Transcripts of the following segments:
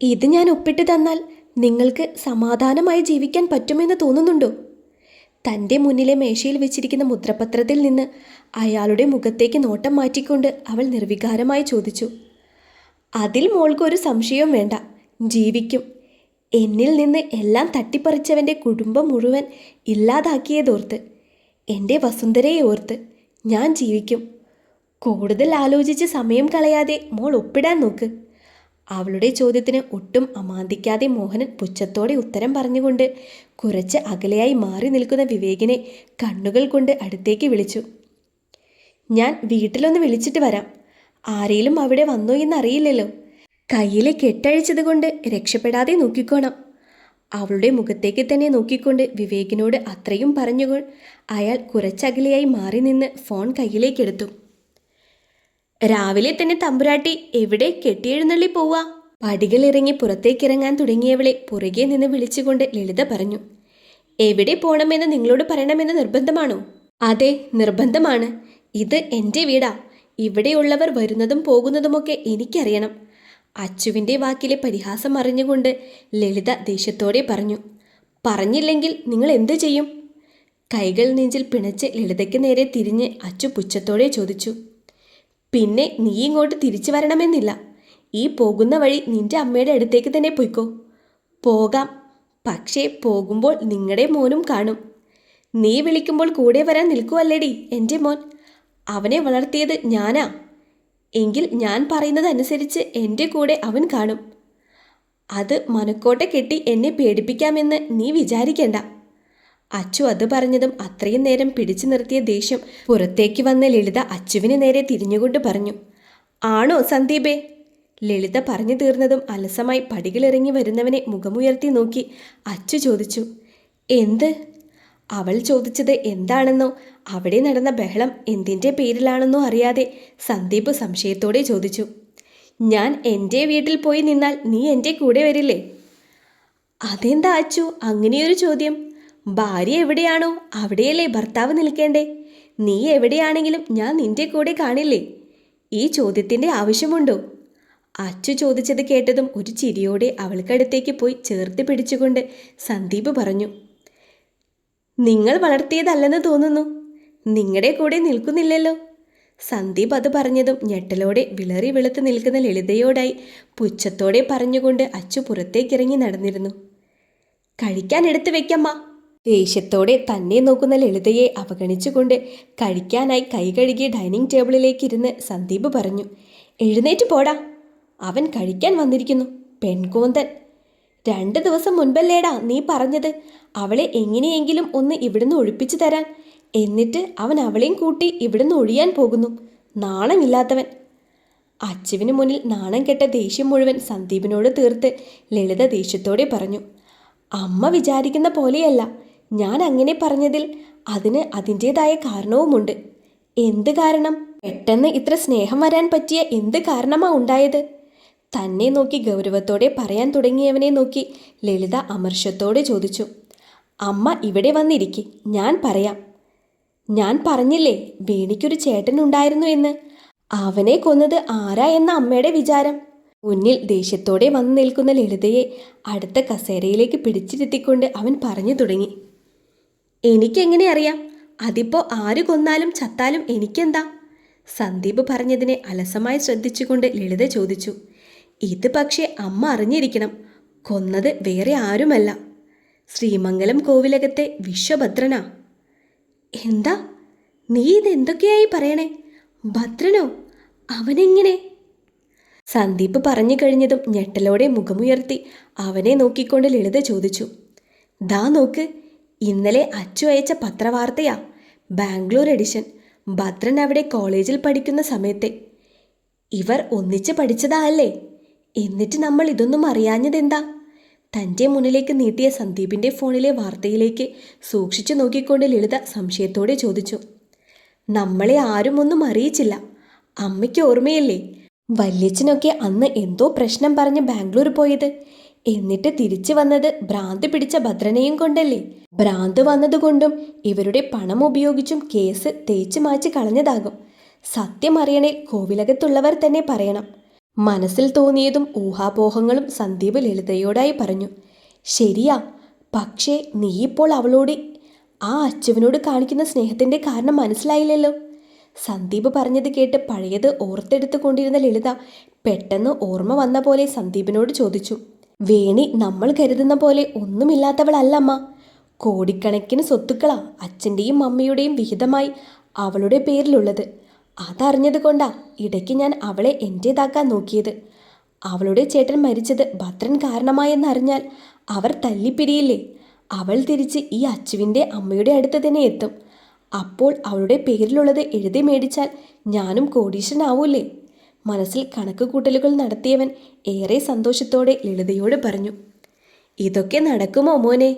ഇത് ഞാൻ ഒപ്പിട്ട് തന്നാൽ നിങ്ങൾക്ക് സമാധാനമായി ജീവിക്കാൻ പറ്റുമെന്ന് തോന്നുന്നുണ്ടോ? തൻ്റെ മുന്നിലെ മേശയിൽ വെച്ചിരിക്കുന്ന മുദ്രപത്രത്തിൽ നിന്ന് അയാളുടെ മുഖത്തേക്ക് നോട്ടം മാറ്റിക്കൊണ്ട് അവൾ നിർവികാരമായി ചോദിച്ചു. അതിൽ മോൾക്കൊരു സംശയവും വേണ്ട, ജീവിക്കും. എന്നിൽ നിന്ന് എല്ലാം തട്ടിപ്പറിച്ചവൻ്റെ കുടുംബം മുഴുവൻ ഇല്ലാതാക്കിയതോർത്ത്, എൻ്റെ വസുന്ധരയെ ഓർത്ത് ഞാൻ ജീവിക്കും. കൂടുതൽ ആലോചിച്ച് സമയം കളയാതെ മോൾ ഒപ്പിടാൻ നോക്ക്. അവളുടെ ചോദ്യത്തിന് ഒട്ടും അമാന്തിക്കാതെ മോഹനൻ പുച്ഛത്തോടെ ഉത്തരം പറഞ്ഞുകൊണ്ട് കുറച്ച് അകലെയായി മാറി നിൽക്കുന്ന വിവേകിനെ കണ്ണുകൾ കൊണ്ട് അടുത്തേക്ക് വിളിച്ചു. ഞാൻ വീട്ടിലൊന്ന് വിളിച്ചിട്ട് വരാം. ആരെങ്കിലും അവിടെ വന്നോ എന്നറിയില്ലല്ലോ. കയ്യിലെ കെട്ടഴിച്ചത് കൊണ്ട് രക്ഷപ്പെടാതെ നോക്കിക്കോണം. അവളുടെ മുഖത്തേക്ക് തന്നെ നോക്കിക്കൊണ്ട് വിവേകിനോട് അത്രയും പറഞ്ഞുകൊണ്ട് അയാൾ കുറച്ചകലെയായി മാറി നിന്ന് ഫോൺ കയ്യിലേക്കെടുത്തു. രാവിലെ തന്നെ തമ്പുരാട്ടി എവിടെ കെട്ടിയെഴുന്നള്ളി പോവാ? പടികളിറങ്ങി പുറത്തേക്കിറങ്ങാൻ തുടങ്ങിയവളെ പുറകെ നിന്ന് വിളിച്ചുകൊണ്ട് ലളിത പറഞ്ഞു. എവിടെ പോണമെന്ന് നിങ്ങളോട് പറയണമെന്ന് നിർബന്ധമാണോ? അതെ, നിർബന്ധമാണ്. ഇത് എൻ്റെ വീടാ. ഇവിടെയുള്ളവർ വരുന്നതും പോകുന്നതുമൊക്കെ എനിക്കറിയണം. അച്ചുവിൻ്റെ വാക്കിലെ പരിഹാസം അറിഞ്ഞുകൊണ്ട് ലളിത ദേഷ്യത്തോടെ പറഞ്ഞു. പറഞ്ഞില്ലെങ്കിൽ നിങ്ങൾ എന്തു ചെയ്യും? കൈകൾ നെഞ്ചിൽ പിണച്ച് ലളിതയ്ക്ക് നേരെ തിരിഞ്ഞ് അച്ചു പുച്ഛത്തോടെ ചോദിച്ചു. പിന്നെ നീ ഇങ്ങോട്ട് തിരിച്ചു വരണമെന്നില്ല. ഈ പോകുന്ന വഴി നിന്റെ അമ്മയുടെ അടുത്തേക്ക് തന്നെ പോയിക്കോ. പോകാം, പക്ഷേ പോകുമ്പോൾ നിങ്ങളുടെ മോനും കാണും. നീ വിളിക്കുമ്പോൾ കൂടെ വരാൻ നിൽക്കുവല്ലേടി എൻ്റെ മോൻ. അവനെ വളർത്തിയത് ഞാനാ. എങ്കിൽ ഞാൻ പറയുന്നത് അനുസരിച്ച് എൻ്റെ കൂടെ അവൻ കാണും. അത് മനക്കോട്ട കെട്ടി എന്നെ പേടിപ്പിക്കാമെന്ന് നീ വിചാരിക്കേണ്ട. അച്ചു അത് പറഞ്ഞതും അത്രയും നേരം പിടിച്ചു നിർത്തിയ ദേഷ്യം പുറത്തേക്ക് വന്ന ലളിത അച്ചുവിന് നേരെ തിരിഞ്ഞുകൊണ്ട് പറഞ്ഞു. ആണോ സന്ദീപേ? ലളിത പറഞ്ഞു തീർന്നതും അലസമായി പടികളിറങ്ങി വരുന്നവനെ മുഖമുയർത്തി നോക്കി അച്ചു ചോദിച്ചു. എന്ത്? അവൾ ചോദിച്ചത് എന്താണെന്നോ അവിടെ നടന്ന ബഹളം എന്തിൻ്റെ പേരിലാണെന്നോ അറിയാതെ സന്ദീപ് സംശയത്തോടെ ചോദിച്ചു. ഞാൻ എൻ്റെ വീട്ടിൽ പോയി നിന്നാൽ നീ എൻ്റെ കൂടെ വരില്ലേ? അതെന്താ അച്ചു അങ്ങനെയൊരു ചോദ്യം? ഭാര്യ എവിടെയാണോ അവിടെയല്ലേ ഭർത്താവ് നിൽക്കേണ്ടേ? നീ എവിടെയാണെങ്കിലും ഞാൻ നിന്റെ കൂടെ കാണില്ലേ? ഈ ചോദ്യത്തിൻ്റെ ആവശ്യമുണ്ടോ? അച്ചു ചോദിച്ചത് കേട്ടതും ഒരു ചിരിയോടെ അവൾക്കടുത്തേക്ക് പോയി ചേർത്ത് പിടിച്ചുകൊണ്ട് സന്ദീപ് പറഞ്ഞു. നിങ്ങൾ വളർത്തിയതല്ലെന്ന് തോന്നുന്നു. നിങ്ങളുടെ കൂടെ നിൽക്കുന്നില്ലല്ലോ. സന്ദീപ് അത് പറഞ്ഞതും ഞെട്ടലോടെ വിളറി വെളുത്ത് നിൽക്കുന്ന ലളിതയോടായി പുച്ഛത്തോടെ പറഞ്ഞുകൊണ്ട് അച്ചു പുറത്തേക്കിറങ്ങി നടന്നിരുന്നു. കഴിക്കാൻ എടുത്തു വെക്കമ്മ. ദേഷ്യത്തോടെ തന്നെ നോക്കുന്ന ലളിതയെ അവഗണിച്ചുകൊണ്ട് കഴിക്കാനായി കൈ കഴുകി ഡൈനിങ് ടേബിളിലേക്ക് ഇരുന്ന് സന്ദീപ് പറഞ്ഞു. എഴുന്നേറ്റ് പോടാ, അവൻ കഴിക്കാൻ വന്നിരിക്കുന്നു, പെൺകോന്തൻ. 2 ദിവസം മുൻപല്ലേടാ നീ പറഞ്ഞത് അവളെ എങ്ങനെയെങ്കിലും ഒന്ന് ഇവിടുന്ന് ഒഴിപ്പിച്ചു തരാൻ. എന്നിട്ട് അവൻ അവളെയും കൂട്ടി ഇവിടുന്ന് ഒഴിയാൻ പോകുന്നു. നാണമില്ലാത്തവൻ. അച്ചുവിന് മുന്നിൽ നാണം കെട്ട ദേഷ്യം മുഴുവൻ സന്ദീപിനോട് തീർത്ത് ലളിത ദേഷ്യത്തോടെ പറഞ്ഞു. അമ്മ വിചാരിക്കുന്ന പോലെയല്ല ഞാൻ അങ്ങനെ പറഞ്ഞതിൽ. അതിന് അതിൻ്റേതായ കാരണവുമുണ്ട്. എന്ത് കാരണം? പെട്ടെന്ന് ഇത്ര സ്നേഹം വരാൻ പറ്റിയ എന്ത് കാരണമാ ഉണ്ടായത്? തന്നെ നോക്കി ഗൗരവത്തോടെ പറയാൻ തുടങ്ങിയവനെ നോക്കി ലളിത അമർഷത്തോടെ ചോദിച്ചു. അമ്മ ഇവിടെ വന്നിരിക്കെ, ഞാൻ പറയാം. ഞാൻ പറഞ്ഞില്ലേ വേണിക്കൊരു ചേട്ടനുണ്ടായിരുന്നു എന്ന്. അവനെ കൊന്നത് ആരാ എന്ന അമ്മയുടെ വിചാരം? മുന്നിൽ ദേഷ്യത്തോടെ വന്നു നിൽക്കുന്ന ലളിതയെ അടുത്ത കസേരയിലേക്ക് പിടിച്ചിരുത്തിക്കൊണ്ട് അവൻ പറഞ്ഞു തുടങ്ങി. എനിക്കെങ്ങനെ അറിയാം? അതിപ്പോൾ ആര് കൊന്നാലും ചത്താലും എനിക്കെന്താ? സന്ദീപ് പറഞ്ഞതിനെ അലസമായി ശ്രദ്ധിച്ചുകൊണ്ട് ലളിത ചോദിച്ചു. ഇത് പക്ഷേ അമ്മ അറിഞ്ഞിരിക്കണം. കൊന്നത് വേറെ ആരുമല്ല, ശ്രീമംഗലം കോവിലകത്തെ വിശ്വഭദ്രനാ. എന്താ നീ ഇതെന്തൊക്കെയായി പറയണേ? ഭദ്രനോ? അവനെങ്ങനെ? സന്ദീപ് പറഞ്ഞു കഴിഞ്ഞതും ഞെട്ടലോടെ മുഖമുയർത്തി അവനെ നോക്കിക്കൊണ്ട് ലളിത ചോദിച്ചു. ദാ നോക്ക്, ഇന്നലെ അച്ചു അയച്ച പത്രവാർത്തയാ. ബാംഗ്ലൂർ എഡിഷൻ. ഭദ്രൻ അവിടെ കോളേജിൽ പഠിക്കുന്ന സമയത്തെ. ഇവർ ഒന്നിച്ച് പഠിച്ചതാ അല്ലേ? എന്നിട്ട് നമ്മൾ ഇതൊന്നും അറിയാഞ്ഞതെന്താ? തൻ്റെ മുന്നിലേക്ക് നീട്ടിയ സന്ദീപിൻ്റെ ഫോണിലെ വാർത്തയിലേക്ക് സൂക്ഷിച്ചു നോക്കിക്കൊണ്ട് ലളിത സംശയത്തോടെ ചോദിച്ചു. നമ്മളെ ആരും ഒന്നും അറിയിച്ചില്ല. അമ്മയ്ക്ക് ഓർമ്മയില്ലേ വല്യച്ഛനൊക്കെ അന്ന് എന്തോ പ്രശ്നം പറഞ്ഞ് ബാംഗ്ലൂർ പോയത്? എന്നിട്ട് തിരിച്ചു വന്നത് ഭ്രാന്ത് പിടിച്ച ഭദ്രനെയും കൊണ്ടല്ലേ? ഭ്രാന്ത് വന്നതുകൊണ്ടും ഇവരുടെ പണം ഉപയോഗിച്ചും കേസ് തേച്ചു മാച്ച് കളഞ്ഞതാകും. സത്യം അറിയണേ കോവിലകത്തുള്ളവർ തന്നെ പറയണം. മനസ്സിൽ തോന്നിയതും ഊഹാപോഹങ്ങളും സന്ദീപ് ലളിതയോടായി പറഞ്ഞു. ശരിയാ, പക്ഷേ നീ ഇപ്പോൾ അവളോട് ആ അച്ചുവിനോട് കാണിക്കുന്ന സ്നേഹത്തിൻ്റെ കാരണം മനസ്സിലായില്ലല്ലോ. സന്ദീപ് പറഞ്ഞത് കേട്ട് പഴയത് ഓർത്തെടുത്തു കൊണ്ടിരുന്ന ലളിത പെട്ടെന്ന് ഓർമ്മ വന്ന പോലെ സന്ദീപിനോട് ചോദിച്ചു. വേണി നമ്മൾ കരുതുന്ന പോലെ ഒന്നുമില്ലാത്തവളല്ലമ്മ. കോടിക്കണക്കിന് സ്വത്തുക്കളാ അച്ഛൻ്റെയും അമ്മയുടെയും വിഹിതമായി അവളുടെ പേരിലുള്ളത്. അതറിഞ്ഞത് കൊണ്ടാ ഇടയ്ക്ക് ഞാൻ അവളെ എൻ്റേതാക്കാൻ നോക്കിയത്. അവളുടെ ചേട്ടൻ മരിച്ചത് ഭദ്രൻ കാരണമായെന്നറിഞ്ഞാൽ അവർ തല്ലിപ്പിരിയില്ലേ. അവൾ തിരിച്ച് ഈ അച്ചുവിൻ്റെ അമ്മയുടെ അടുത്ത് തന്നെ എത്തും. അപ്പോൾ അവളുടെ പേരിലുള്ളത് എഴുതി മേടിച്ചാൽ ഞാനും കോടീശ്വരനാവൂലേ. മനസ്സിൽ കണക്ക് കൂട്ടലുകൾ നടത്തിയവൻ ഏറെ സന്തോഷത്തോടെ ലളിതയോട് പറഞ്ഞു. ഇതൊക്കെ നടക്കുമോ മോനെ?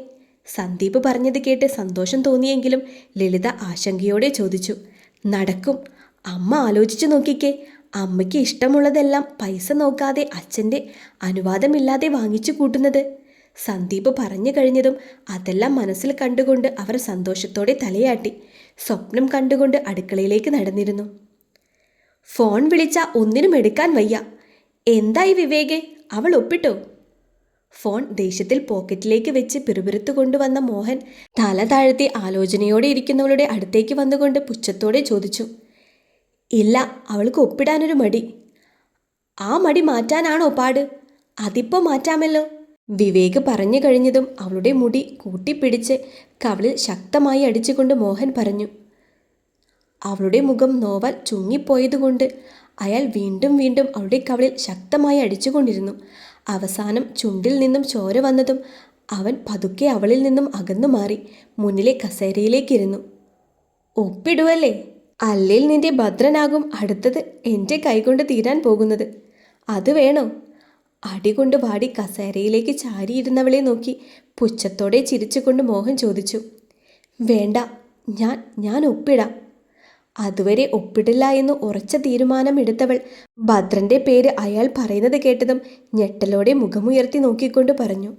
സന്ദീപ് പറഞ്ഞത് കേട്ട് സന്തോഷം തോന്നിയെങ്കിലും ലളിത ആശങ്കയോടെ ചോദിച്ചു. നടക്കും. അമ്മ ആലോചിച്ചു നോക്കിക്കേ. അമ്മയ്ക്ക് ഇഷ്ടമുള്ളതെല്ലാം പൈസ നോക്കാതെ അച്ഛൻ്റെ അനുവാദമില്ലാതെ വാങ്ങിച്ചു കൂട്ടുന്നത്. സന്ദീപ് പറഞ്ഞു കഴിഞ്ഞതും അതെല്ലാം മനസ്സിൽ കണ്ടുകൊണ്ട് അവർ സന്തോഷത്തോടെ തലയാട്ടി സ്വപ്നം കണ്ടുകൊണ്ട് അടുക്കളയിലേക്ക് നടന്നിരുന്നു. ഫോൺ വിളിച്ചാൽ ഒന്നിനും എടുക്കാൻ വയ്യ. എന്തായി വിവേകെ, അവൾ ഒപ്പിട്ടോ? ഫോൺ ദേഷ്യത്തിൽ പോക്കറ്റിലേക്ക് വെച്ച് പിറുപിറുത്തു കൊണ്ടുവന്ന മോഹൻ തല താഴ്ത്തി ആലോചനയോടെ ഇരിക്കുന്നവളുടെ അടുത്തേക്ക് വന്നുകൊണ്ട് പുച്ഛത്തോടെ ചോദിച്ചു. ഇല്ല, അവൾക്ക് ഒപ്പിടാനൊരു മടി. ആ മടി മാറ്റാനാണോ പാട്? അതിപ്പോൾ മാറ്റാമല്ലോ. വിവേക് പറഞ്ഞു കഴിഞ്ഞതും അവളുടെ മുടി കൂട്ടിപ്പിടിച്ച് കവിളിൽ ശക്തമായി അടിച്ചുകൊണ്ട് മോഹൻ പറഞ്ഞു. അവളുടെ മുഖം നോവാൽ ചുങ്ങിപ്പോയതുകൊണ്ട് അയാൾ വീണ്ടും വീണ്ടും അവളുടെ കവിളിൽ ശക്തമായി അടിച്ചുകൊണ്ടിരുന്നു. അവസാനം ചുണ്ടിൽ നിന്നും ചോര വന്നതും അവൻ പതുക്കെ അവളിൽ നിന്നും അകന്നു മാറി മുന്നിലെ കസേരയിലേക്കിരുന്നു. ഒപ്പിടുവല്ലേ? അല്ലേൽ നിന്റെ ഭദ്രനാകും അടുത്തത് എൻ്റെ കൈകൊണ്ട് തീരാൻ പോകുന്നത്. അത് വേണോ? അടികൊണ്ട് വാടി കസേരയിലേക്ക് ചാരിയിരുന്നവളെ നോക്കി പുച്ഛത്തോടെ ചിരിച്ചുകൊണ്ട് മോഹൻ ചോദിച്ചു. വേണ്ട, ഞാൻ ഒപ്പിടാം. അതുവരെ ഒപ്പിടില്ല എന്ന് ഉറച്ച തീരുമാനമെടുത്തവൾ ഭദ്രൻ്റെ പേര് അയാൾ പറയുന്നത് കേട്ടതും ഞെട്ടലോടെ മുഖമുയർത്തി നോക്കിക്കൊണ്ട് പറഞ്ഞു.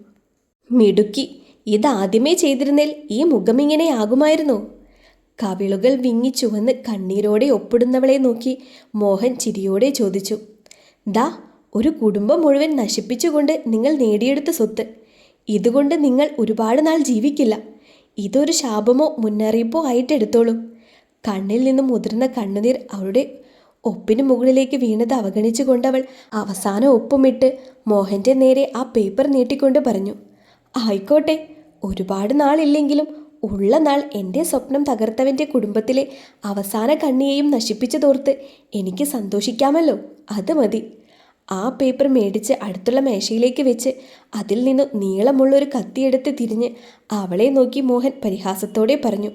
മിടുക്കി, ഇതാദ്യമേ ചെയ്തിരുന്നേൽ ഈ മുഖമിങ്ങനെയാകുമായിരുന്നോ? കവിളുകൾ വിങ്ങി ചുവന്ന് കണ്ണീരോടെ ഒപ്പിടുന്നവളെ നോക്കി മോഹൻ ചിരിയോടെ ചോദിച്ചു. ദാ, ഒരു കുടുംബം മുഴുവൻ നശിപ്പിച്ചുകൊണ്ട് നിങ്ങൾ നേടിയെടുത്ത സ്വത്ത്. ഇതുകൊണ്ട് നിങ്ങൾ ഒരുപാട് നാൾ ജീവിക്കില്ല. ഇതൊരു ശാപമോ മുന്നറിയിപ്പോ ആയിട്ടെടുത്തോളൂ. കണ്ണിൽ നിന്നും മുതിർന്ന കണ്ണുനീർ അവളുടെ ഒപ്പിന് മുകളിലേക്ക് വീണത് അവഗണിച്ചു കൊണ്ടവൾ അവസാന ഒപ്പുമിട്ട് മോഹൻ്റെ നേരെ ആ പേപ്പർ നീട്ടിക്കൊണ്ട് പറഞ്ഞു. ആയിക്കോട്ടെ, ഒരുപാട് നാളില്ലെങ്കിലും ഉള്ള നാൾ എൻ്റെ സ്വപ്നം തകർത്തവൻ്റെ കുടുംബത്തിലെ അവസാന കണ്ണിയെയും നശിപ്പിച്ചതോർത്ത് എനിക്ക് സന്തോഷിക്കാമല്ലോ. അത് മതി. ആ പേപ്പർ മേടിച്ച് അടുത്തുള്ള മേശയിലേക്ക് വെച്ച് അതിൽ നിന്ന് നീളമുള്ളൊരു കത്തിയെടുത്ത് തിരിഞ്ഞ് അവളെ നോക്കി മോഹൻ പരിഹാസത്തോടെ പറഞ്ഞു.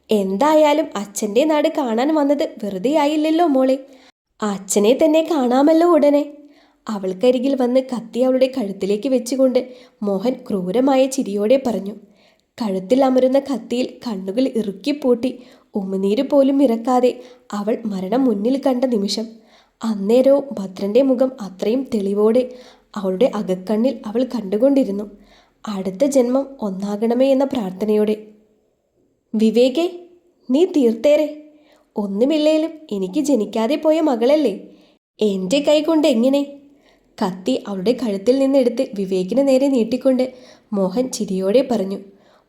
എന്തായാലും അച്ഛൻ്റെ നാട് കാണാൻ വന്നത് വെറുതെ ആയില്ലല്ലോ മോളെ. അച്ഛനെ തന്നെ കാണാമല്ലോ ഉടനെ. അവൾക്കരികിൽ വന്ന് കത്തി അവളുടെ കഴുത്തിലേക്ക് വെച്ചുകൊണ്ട് മോഹൻ ക്രൂരമായ ചിരിയോടെ പറഞ്ഞു. കഴുത്തിൽ അമരുന്ന കത്തിയിൽ കണ്ണുകൾ ഇറുക്കിപ്പൂട്ടി ഉമിനീര് പോലും ഇറക്കാതെ അവൾ മരണം മുന്നിൽ കണ്ട നിമിഷം അന്നേരവും ഭദ്രൻ്റെ മുഖം അത്രയും തെളിവോടെ അവളുടെ അകക്കണ്ണിൽ അവൾ കണ്ടുകൊണ്ടിരുന്നു. അടുത്ത ജന്മം ഒന്നാകണമേ എന്ന പ്രാർത്ഥനയോടെ. വിവേകെ, നീ തീർത്തേരെ. ഒന്നുമില്ലേലും എനിക്ക് ജനിക്കാതെ പോയ മകളല്ലേ. എൻ്റെ കൈ കൊണ്ട് എങ്ങനെ? കത്തി അവളുടെ കഴുത്തിൽ നിന്നെടുത്ത് വിവേകിന് നേരെ നീട്ടിക്കൊണ്ട് മോഹൻ ചിരിയോടെ പറഞ്ഞു.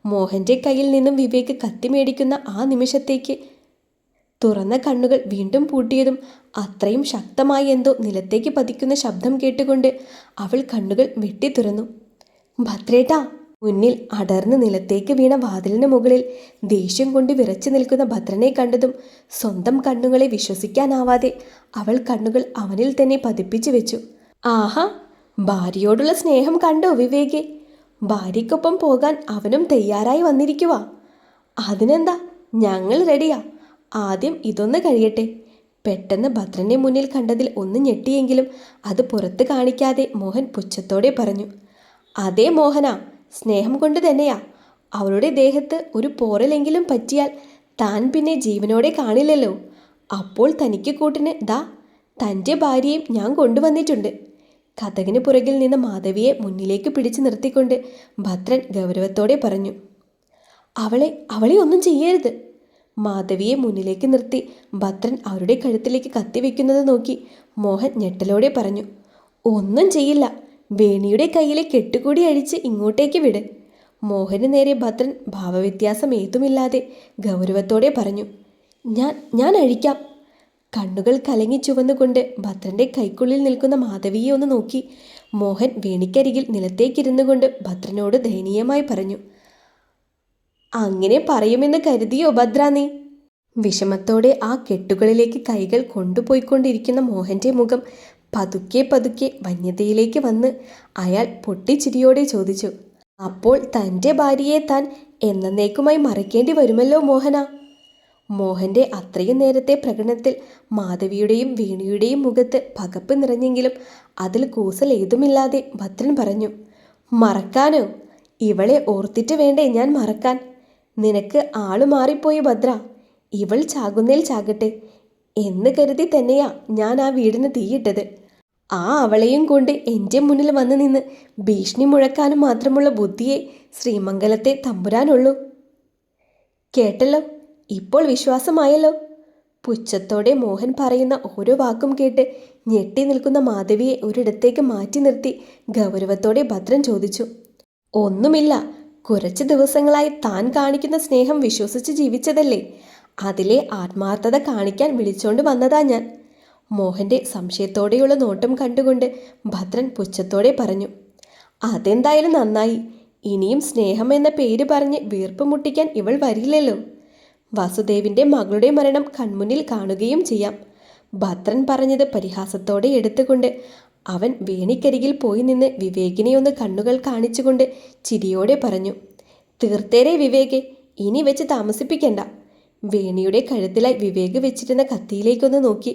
മോഹൻ്റെ കയ്യിൽ നിന്നും വിവേക് കത്തി മേടിക്കുന്ന ആ നിമിഷത്തേക്ക് തുറന്ന കണ്ണുകൾ വീണ്ടും പൂട്ടിയതും അത്രയും ശക്തമായി എന്തോ നിലത്തേക്ക് പതിക്കുന്ന ശബ്ദം കേട്ടുകൊണ്ട് അവൾ കണ്ണുകൾ വെട്ടി തുറന്നു. ഭദ്രേട്ടാ! മുന്നിൽ അടർന്ന് നിലത്തേക്ക് വീണ വാതിലിന് മുകളിൽ ദേഷ്യം കൊണ്ട് വിറച്ചു നിൽക്കുന്ന ഭദ്രനെ കണ്ടതും സ്വന്തം കണ്ണുകളെ വിശ്വസിക്കാനാവാതെ അവൾ കണ്ണുകൾ അവനിൽ തന്നെ പതിപ്പിച്ചു വെച്ചു. ആഹാ, ഭാര്യയോടുള്ള സ്നേഹം കണ്ടോ വിവേകെ? ഭാര്യയ്ക്കൊപ്പം പോകാൻ അവനും തയ്യാറായി വന്നിരിക്കുക. അതിനെന്താ, ഞങ്ങൾ റെഡിയാ. ആദ്യം ഇതൊന്ന് കഴിയട്ടെ. പെട്ടെന്ന് ഭദ്രനെ മുന്നിൽ കണ്ടതിൽ ഒന്ന് ഞെട്ടിയെങ്കിലും അത് പുറത്ത് കാണിക്കാതെ മോഹൻ പുച്ഛത്തോടെ പറഞ്ഞു. അതേ മോഹനാ, സ്നേഹം കൊണ്ട് തന്നെയാ. അവളുടെ ദേഹത്ത് ഒരു പോറലെങ്കിലും പറ്റിയാൽ താൻ പിന്നെ ജീവനോടെ കാണില്ലല്ലോ. അപ്പോൾ തനിക്ക് കൂട്ടിന് ദാ തൻ്റെ ഭാര്യയും ഞാൻ കൊണ്ടുവന്നിട്ടുണ്ട്. കതകിന് പുറകിൽ നിന്ന് മാധവിയെ മുന്നിലേക്ക് പിടിച്ചു നിർത്തിക്കൊണ്ട് ഭദ്രൻ ഗൗരവത്തോടെ പറഞ്ഞു. അവളെ ഒന്നും ചെയ്യരുത്. മാധവിയെ മുന്നിലേക്ക് നിർത്തി ഭദ്രൻ അവരുടെ കഴുത്തിലേക്ക് കത്തിവെക്കുന്നത് നോക്കി മോഹൻ ഞെട്ടലോടെ പറഞ്ഞു, ഒന്നും ചെയ്യില്ല. വേണിയുടെ കയ്യിലെ കെട്ടുകൂടി അഴിച്ച് ഇങ്ങോട്ടേക്ക് വിട്. മോഹന് നേരെ ഭദ്രൻ ഭാവവ്യത്യാസം ഏതുമില്ലാതെ ഗൗരവത്തോടെ പറഞ്ഞു. ഞാൻ അഴിക്കാം. കണ്ണുകൾ കലങ്ങി ചുവന്നുകൊണ്ട് ഭദ്രൻ്റെ കൈക്കുള്ളിൽ നിൽക്കുന്ന മാധവിയെ ഒന്ന് നോക്കി മോഹൻ വേണിക്കരികിൽ നിലത്തേക്കിരുന്നു കൊണ്ട് ഭദ്രനോട് ദയനീയമായി പറഞ്ഞു, അങ്ങനെ പറയുമെന്ന് കരുതിയോ ഭദ്ര നീ? വിഷമത്തോടെ ആ കെട്ടുകളിലേക്ക് കൈകൾ കൊണ്ടുപോയിക്കൊണ്ടിരിക്കുന്ന മോഹൻ്റെ മുഖം പതുക്കെ പതുക്കെ വന്യതയിലേക്ക് വന്ന് അയാൾ പൊട്ടിച്ചിരിയോടെ ചോദിച്ചു, അപ്പോൾ തൻ്റെ ഭാര്യയെ താൻ എന്നേക്കുമായി മറക്കേണ്ടി വരുമല്ലോ മോഹന? മോഹൻ്റെ അത്രയും നേരത്തെ പ്രകടനത്തിൽ മാധവിയുടെയും വേണിയുടെയും മുഖത്ത് പകപ്പ് നിറഞ്ഞെങ്കിലും അതിൽ കൂസൽ ഏതുമില്ലാതെ ഭദ്രൻ പറഞ്ഞു, മറക്കാനോ? ഇവളെ ഓർത്തിട്ട് വേണ്ടേ ഞാൻ മറക്കാൻ? നിനക്ക് ആളു മാറിപ്പോയി ഭദ്ര. ഇവൾ ചാകുന്നേൽ ചാകട്ടെ എന്ന് കരുതി തന്നെയാ ഞാൻ ആ വീടിന് തീയിട്ടത്. ആ അവളെയും കൊണ്ട് എൻ്റെ മുന്നിൽ വന്ന് നിന്ന് ഭീഷണി മുഴക്കാനും മാത്രമുള്ള ബുദ്ധിയെ ശ്രീമംഗലത്തെ തമ്പുരാനുള്ളൂ. കേട്ടല്ലോ, ഇപ്പോൾ വിശ്വാസമായല്ലോ. പുച്ഛത്തോടെ മോഹൻ പറയുന്ന ഓരോ വാക്കും കേട്ട് ഞെട്ടി നിൽക്കുന്ന മാധവിയെ ഒരിടത്തേക്ക് മാറ്റി നിർത്തി ഗൗരവത്തോടെ ഭദ്രൻ ചോദിച്ചു, ഒന്നുമില്ല. കുറച്ച് ദിവസങ്ങളായി താൻ കാണിക്കുന്ന സ്നേഹം വിശ്വസിച്ച് ജീവിച്ചതല്ലേ, അതിലെ ആത്മാർത്ഥത കാണിക്കാൻ വിളിച്ചോണ്ട് വന്നതാ ഞാൻ. മോഹൻ്റെ സംശയത്തോടെയുള്ള നോട്ടം കണ്ടുകൊണ്ട് ഭദ്രൻ പുച്ഛത്തോടെ പറഞ്ഞു, അതെന്തായാലും നന്നായി. ഇനിയും സ്നേഹം എന്ന പേര് പറഞ്ഞ് വീർപ്പ് മുട്ടിക്കാൻ ഇവൾ വരില്ലല്ലോ. വസുദേവിൻ്റെ മകളുടെ മരണം കൺമുന്നിൽ കാണുകയും ചെയ്യാം. ഭദ്രൻ പറഞ്ഞത് പരിഹാസത്തോടെ എടുത്തുകൊണ്ട് അവൻ വേണിക്കരികിൽ പോയി നിന്ന് വിവേകിനെ ഒന്ന് കണ്ണുകൾ കാണിച്ചുകൊണ്ട് ചിരിയോടെ പറഞ്ഞു, തീർത്തേരെ വിവേകെ, ഇനി വെച്ച് താമസിപ്പിക്കണ്ട. വേണിയുടെ കഴുത്തിലായി വിവേക് വെച്ചിരുന്ന കത്തിയിലേക്കൊന്ന് നോക്കി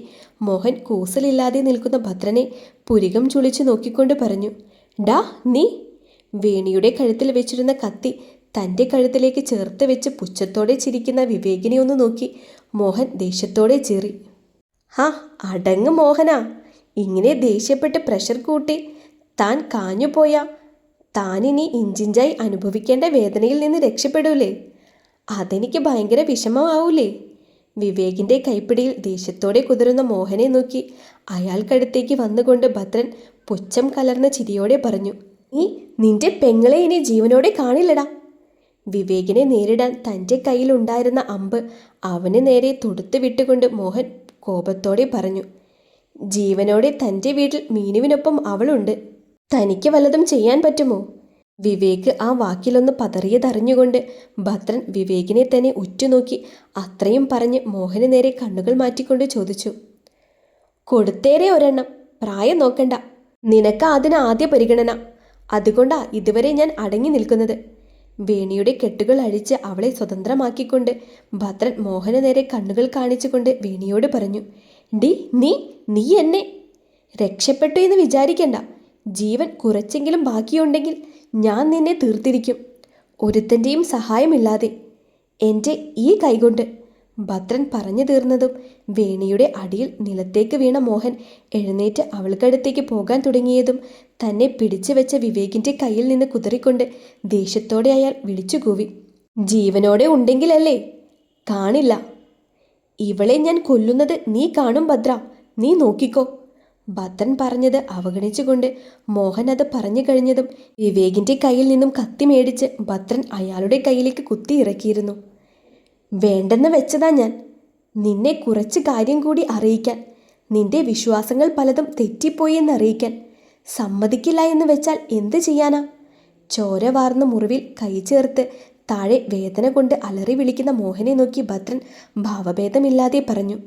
മോഹൻ കൂസലില്ലാതെ നിൽക്കുന്ന ഭദ്രനെ പുരികം ചുളിച്ചു നോക്കിക്കൊണ്ട് പറഞ്ഞു, ഡാ നീ. വേണിയുടെ കഴുത്തിൽ വെച്ചിരുന്ന കത്തി തൻ്റെ കഴുത്തിലേക്ക് ചേർത്ത് വെച്ച് പുച്ഛത്തോടെ ചിരിക്കുന്ന വിവേകിനെ ഒന്ന് നോക്കി മോഹൻ ദേഷ്യത്തോടെ ചീറി. ഹാ, അടങ്ങ് മോഹനാ. ഇങ്ങനെ ദേഷ്യപ്പെട്ട് പ്രഷർ കൂട്ടി താൻ കാഞ്ഞുപോയാ താനിനി ഇഞ്ചിഞ്ചായി അനുഭവിക്കേണ്ട വേദനയിൽ നിന്ന് രക്ഷപ്പെടൂലേ? അതെനിക്ക് ഭയങ്കര വിഷമമാവൂലേ? വിവേകിൻ്റെ കൈപ്പിടിയിൽ ദേഷ്യത്തോടെ കുതിരുന്ന മോഹനെ നോക്കി അയാൾക്കടുത്തേക്ക് വന്നുകൊണ്ട് ഭദ്രൻ പുച്ഛം കലർന്ന ചിരിയോടെ പറഞ്ഞു, നിന്റെ പെങ്ങളെ ഇനി ജീവനോടെ കാണില്ലടാ. വിവേകിനെ നേരിടാൻ തൻ്റെ കയ്യിലുണ്ടായിരുന്ന അമ്പ് അവന് നേരെ തൊടുത്തു വിട്ടുകൊണ്ട് മോഹൻ കോപത്തോടെ പറഞ്ഞു, ജീവനോടെ തൻ്റെ വീട്ടിൽ മീനുവിനൊപ്പം അവളുണ്ട്. തനിക്ക് വല്ലതും ചെയ്യാൻ പറ്റുമോ? വിവേക് ആ വാക്കിലൊന്ന് പതറിയതറിഞ്ഞുകൊണ്ട് ഭദ്രൻ വിവേകിനെ തന്നെ ഉറ്റുനോക്കി അത്രയും പറഞ്ഞ് മോഹന് നേരെ കണ്ണുകൾ മാറ്റിക്കൊണ്ട് ചോദിച്ചു, കൊടുത്തേരെ ഒരെണ്ണം. പ്രായം നോക്കണ്ട. നിനക്ക് അതിന് ആദ്യ പരിഗണന. അതുകൊണ്ടാ ഇതുവരെ ഞാൻ അടങ്ങി നിൽക്കുന്നത്. വേണിയുടെ കെട്ടുകൾ അഴിച്ച് അവളെ സ്വതന്ത്രമാക്കിക്കൊണ്ട് ഭദ്രൻ മോഹന് നേരെ കണ്ണുകൾ കാണിച്ചുകൊണ്ട് വേണിയോട് പറഞ്ഞു, ഡി നീ എന്നെ രക്ഷപ്പെട്ടു എന്ന് വിചാരിക്കണ്ട. ജീവൻ കുറച്ചെങ്കിലും ബാക്കിയുണ്ടെങ്കിൽ ഞാൻ നിന്നെ തീർത്തിരിക്കും, ഒരുത്തൻ്റെയും സഹായമില്ലാതെ, എൻ്റെ ഈ കൈകൊണ്ട്. ഭദ്രൻ പറഞ്ഞു തീർന്നതും വേണിയുടെ അടിയിൽ നിലത്തേക്ക് വീണ മോഹൻ എഴുന്നേറ്റ് അവൾക്കടുത്തേക്ക് പോകാൻ തുടങ്ങിയതും തന്നെ പിടിച്ചു വെച്ച വിവേകിൻ്റെ കയ്യിൽ നിന്ന് കുതറിക്കൊണ്ട് ദേഷ്യത്തോടെ അയാൾ വിളിച്ചു കൂവി, ജീവനോടെ ഉണ്ടെങ്കിലല്ലേ? കാണില്ല. ഇവളെ ഞാൻ കൊല്ലുന്നത് നീ കാണും ഭദ്ര, നീ നോക്കിക്കോ. ഭദ്രൻ പറഞ്ഞത് അവഗണിച്ചുകൊണ്ട് മോഹൻ അത് പറഞ്ഞു കഴിഞ്ഞതും വിവേകിൻ്റെ കയ്യിൽ നിന്നും കത്തി മേടിച്ച് ഭദ്രൻ അയാളുടെ കയ്യിലേക്ക് കുത്തി ഇറക്കിയിരുന്നു. വേണ്ടെന്ന് വെച്ചതാ ഞാൻ, നിന്നെ കുറച്ച് കാര്യം കൂടി അറിയിക്കാൻ. നിന്റെ വിശ്വാസങ്ങൾ പലതും തെറ്റിപ്പോയി എന്നറിയിക്കാൻ. സമ്മതിക്കില്ല എന്ന് വെച്ചാൽ എന്ത് ചെയ്യാനാ? ചോര വാർന്ന മുറിവിൽ കൈ ചേർത്ത് താഴെ വേദന കൊണ്ട് അലറി വിളിക്കുന്ന മോഹനെ നോക്കി ഭദ്രൻ ഭാവഭേദമില്ലാതെ പറഞ്ഞു,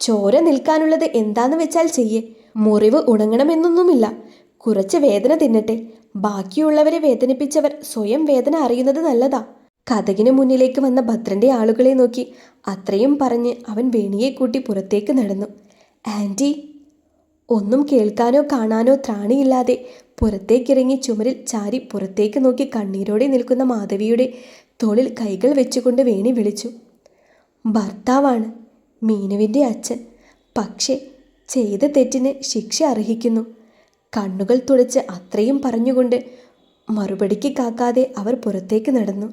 ചോര നിൽക്കാനുള്ളത് എന്താന്ന് വെച്ചാൽ ചെയ്യേ. മുറിവ് ഉണങ്ങണമെന്നൊന്നുമില്ല. കുറച്ച് വേദന തിന്നട്ടെ. ബാക്കിയുള്ളവരെ വേദനിപ്പിച്ചവർ സ്വയം വേദന അറിയുന്നത് നല്ലതാ. കതകിന് മുന്നിലേക്ക് വന്ന ഭദ്രൻ്റെ ആളുകളെ നോക്കി അത്രയും പറഞ്ഞ് അവൻ വേണിയെ കൂട്ടി പുറത്തേക്ക് നടന്നു. ആൻറ്റി. ഒന്നും കേൾക്കാനോ കാണാനോ ത്രാണിയില്ലാതെ പുറത്തേക്കിറങ്ങി ചുമരിൽ ചാരി പുറത്തേക്ക് നോക്കി കണ്ണീരോടെ നിൽക്കുന്ന മാധവിയുടെ തോളിൽ കൈകൾ വെച്ചുകൊണ്ട് വേണി വിളിച്ചു, ഭർത്താവാണ് മീനുവിൻ്റെ അച്ഛൻ. പക്ഷേ ചെയ്ത തെറ്റിന് ശിക്ഷ അർഹിക്കുന്നു. കണ്ണുകൾ തുടച്ച് അത്രയും പറഞ്ഞുകൊണ്ട് മറുപടിക്ക് കാക്കാതെ അവർ പുറത്തേക്ക് നടന്നു.